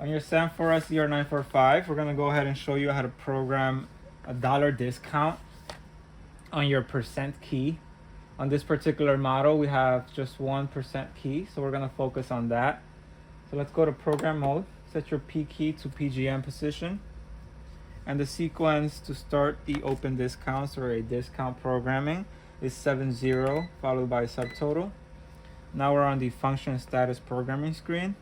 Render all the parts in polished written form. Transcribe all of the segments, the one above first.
On your SAM4s ER-915, we're going to go ahead and show you how to program a dollar discount on your percent key. On this particular model, we have just 1% key, so we're going to focus on that. So let's go to program mode, set your P key to PGM position, and the sequence to start the open discounts or a discount programming is 70 followed by subtotal. Now we're on the function status programming screen.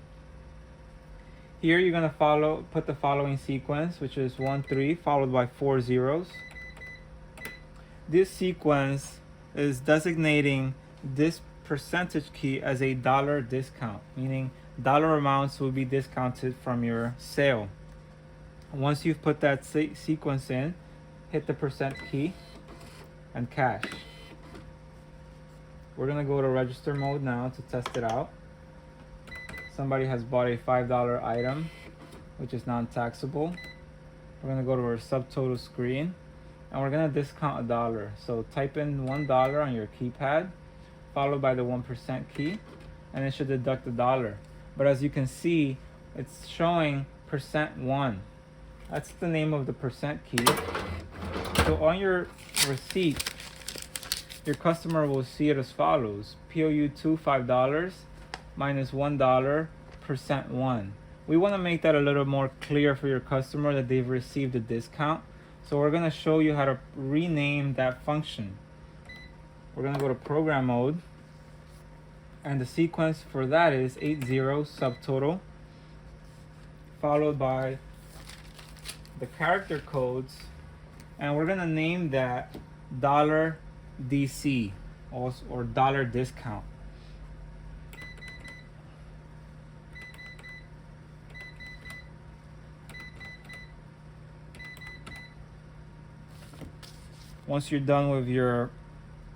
Here you're going to put the following sequence, which is 13 followed by 4 zeros. This sequence is designating this percentage key as a dollar discount, meaning dollar amounts will be discounted from your sale. Once you've put that sequence in, hit the percent key and cash. We're going to go to register mode now to test it out. Somebody has bought a $5 item, which is non-taxable. We're going to go to our subtotal screen, and we're going to discount $1. So type in $1 on your keypad, followed by the 1% key, and it should deduct $1. But as you can see, it's showing %1. That's the name of the percent key. So on your receipt, your customer will see it as follows: POU2 $5 minus $1 %1. We want to make that a little more clear for your customer that they've received a discount. So we're going to show you how to rename that function. We're going to go to program mode, and the sequence for that is 80 subtotal followed by the character codes, and we're going to name that $DC or dollar discount. Once you're done with your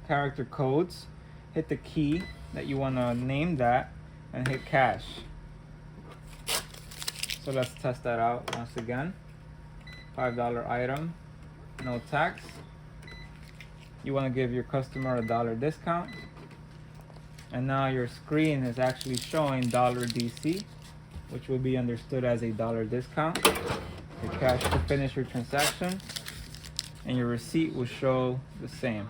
character codes, hit the key that you want to name that and hit cash. So let's test that out once again. $5 item, no tax. You want to give your customer a dollar discount, and now your screen is actually showing $DC, which will be understood as a dollar discount. Hit cash to finish your transaction, and your receipt will show the same.